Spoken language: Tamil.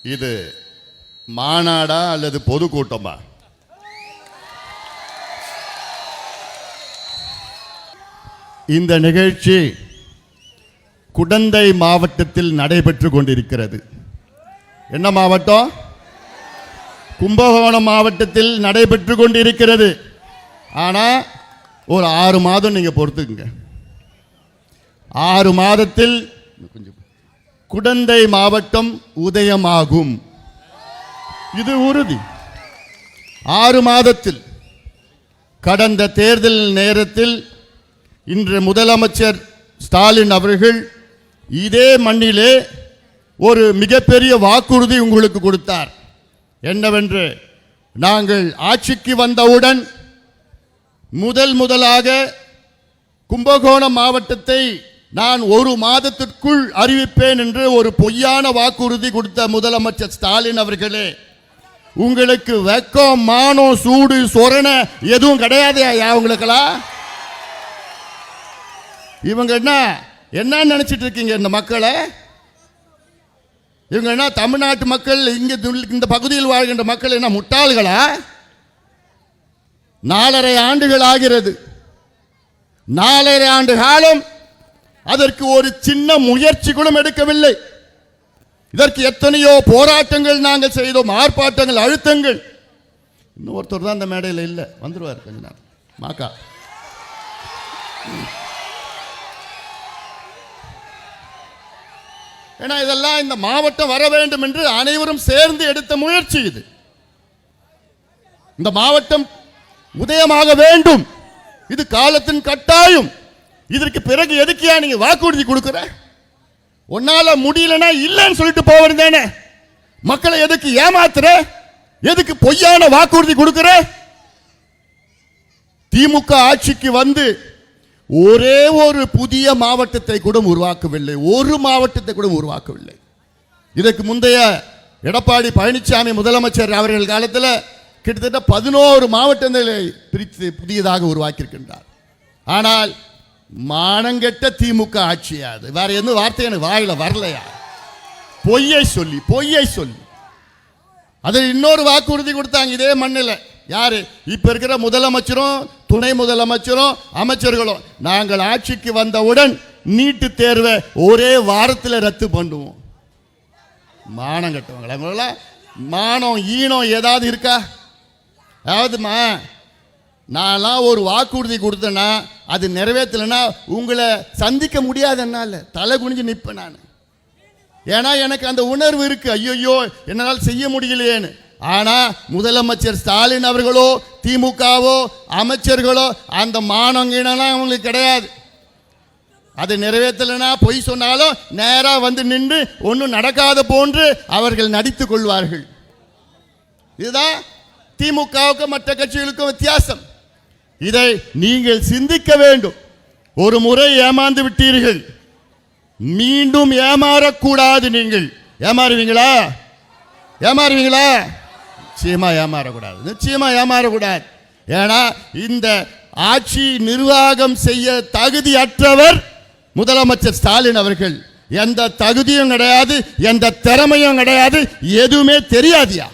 இது மாநாடா அல்லது பொதுக்கூட்டமா? இந்த நிகழ்ச்சி குடந்தை மாவட்டத்தில் நடைபெற்று கொண்டிருக்கிறது. என்ன மாவட்டம்? கும்பகோணம் மாவட்டத்தில் நடைபெற்று கொண்டிருக்கிறது. ஆனால் ஒரு 6 மாதம் நீங்கள் பொறுத்துக்குங்க. 6 மாதத்தில் குடந்தை மாவட்டம் உதயமாகும். இது உறுதி. 6 மாதத்தில். கடந்த தேர்தல் நேரத்தில் இன்று முதலமைச்சர் ஸ்டாலின் அவர்கள் இதே மண்ணிலே ஒரு மிகப்பெரிய வாக்குறுதி உங்களுக்கு கொடுத்தார். என்னவென்று, நாங்கள் ஆட்சிக்கு வந்தவுடன் முதலாக கும்பகோணம் மாவட்டத்தை நான் 1 மாதத்திற்குள் அறிவிப்பேன் என்று ஒரு பொய்யான வாக்குறுதி கொடுத்த முதலமைச்சர் ஸ்டாலின் அவர்களே, உங்களுக்கு வெக்கம், மானம், சூடு, சொரண எதுவும் கிடையாது உங்களுக்கெல்லாம்? இவங்க என்ன நினைச்சிட்டு இருக்கீங்க இந்த மக்களை? இவங்க என்ன தமிழ்நாட்டு மக்கள், இங்க இந்த பகுதியில் வாழ்கின்ற மக்கள் என்ன முட்டாள்களா? 4.5 ஆண்டுகள் ஆகிறது. 4.5 ஆண்டு காலம் அதற்கு ஒரு சின்ன முயற்சி கூட எடுக்கவில்லை. இதற்கு எத்தனையோ போராட்டங்கள் நாங்கள் செய்தோம், ஆர்ப்பாட்டங்கள், அழுத்தங்கள். இன்னொருத்தர் தான் இந்த மேடையில் இல்லை, வந்துருவார் கொஞ்ச நேரம். மாக்கா ஏன்னா இதெல்லாம் இந்த மாவட்டம் வர வேண்டும் என்று அனைவரும் சேர்ந்து எடுத்த முயற்சி இது. இந்த மாவட்டம் உதயமாக வேண்டும், இது காலத்தின் கட்டாயம். இதற்கு பிறகு எதுக்கியா நீங்க வாக்குறுதி கொடுக்கிற? உன்னால முடியலன்னா இல்லைன்னு சொல்லிட்டு போவதுதானே. மக்களை எதுக்கு ஏமாத்துற? எதுக்கு பொய்யான வாக்குறுதி கொடுக்கிற? திமுக ஆட்சிக்கு வந்து ஒரே ஒரு புதிய மாவட்டத்தை கூட உருவாக்கவில்லை. ஒரு மாவட்டத்தை கூட உருவாக்கவில்லை. இதற்கு முந்தைய எடப்பாடி பழனிசாமி முதலமைச்சர் அவர்கள் காலத்தில் கிட்டத்தட்ட 11 மாவட்டங்களை பிரித்து புதியதாக உருவாக்கியிருக்கின்றார். ஆனால் மானங்கெட்ட திமுக ஆட்சியாது. வேற எந்த வார்த்தை எனக்கு வாயில வரலையா? பொய்யை சொல்லி அதில் இன்னொரு வாக்குறுதி கொடுத்தாங்க இதே மண்ணில். யாரு? இப்ப இருக்கிற முதலமைச்சரும் துணை முதலமைச்சரும் அமைச்சர்களும், நாங்கள் ஆட்சிக்கு வந்தவுடன் நீட்டு தேர்வை ஒரே வாரத்தில் ரத்து பண்ணுவோம். மானம் கட்டுவாங்களா? மானம் ஈனம் ஏதாவது இருக்கா? அதாவதுமா, நான்லாம் ஒரு வாக்குறுதி கொடுத்தேன்னா அது நிறைவேற்றலைன்னா உங்களை சந்திக்க முடியாது. என்னால் தலை குனிஞ்சு நிற்பேன் நான். ஏன்னா எனக்கு அந்த உணர்வு இருக்கு, ஐயோ என்னால் செய்ய முடியலையேன்னு. ஆனால் முதலமைச்சர் ஸ்டாலின் அவர்களோ திமுகவோ அமைச்சர்களோ அந்த மானங்கீனெல்லாம் அவங்களுக்கு கிடையாது. அதை நிறைவேற்றலைன்னா பொய் சொன்னாலும் நேராக வந்து நின்று ஒன்றும் நடக்காத போன்று அவர்கள் நடித்துக் கொள்வார்கள். இதுதான் திமுகவுக்கு மற்ற கட்சிகளுக்கும் வித்தியாசம். இதை நீங்கள் சிந்திக்க வேண்டும். ஒரு முறை ஏமாந்து விட்டீர்கள், மீண்டும் ஏமாறக்கூடாது. நீங்கள் ஏமாறுவீங்களா? நிச்சயமா ஏமாறக்கூடாது. ஏன்னா இந்த ஆட்சி நிர்வாகம் செய்ய தகுதியற்றவர் முதலமைச்சர் ஸ்டாலின் அவர்கள். எந்த தகுதியும் கிடையாது, எந்த திறமையும் கிடையாது, எதுவுமே தெரியாதியா?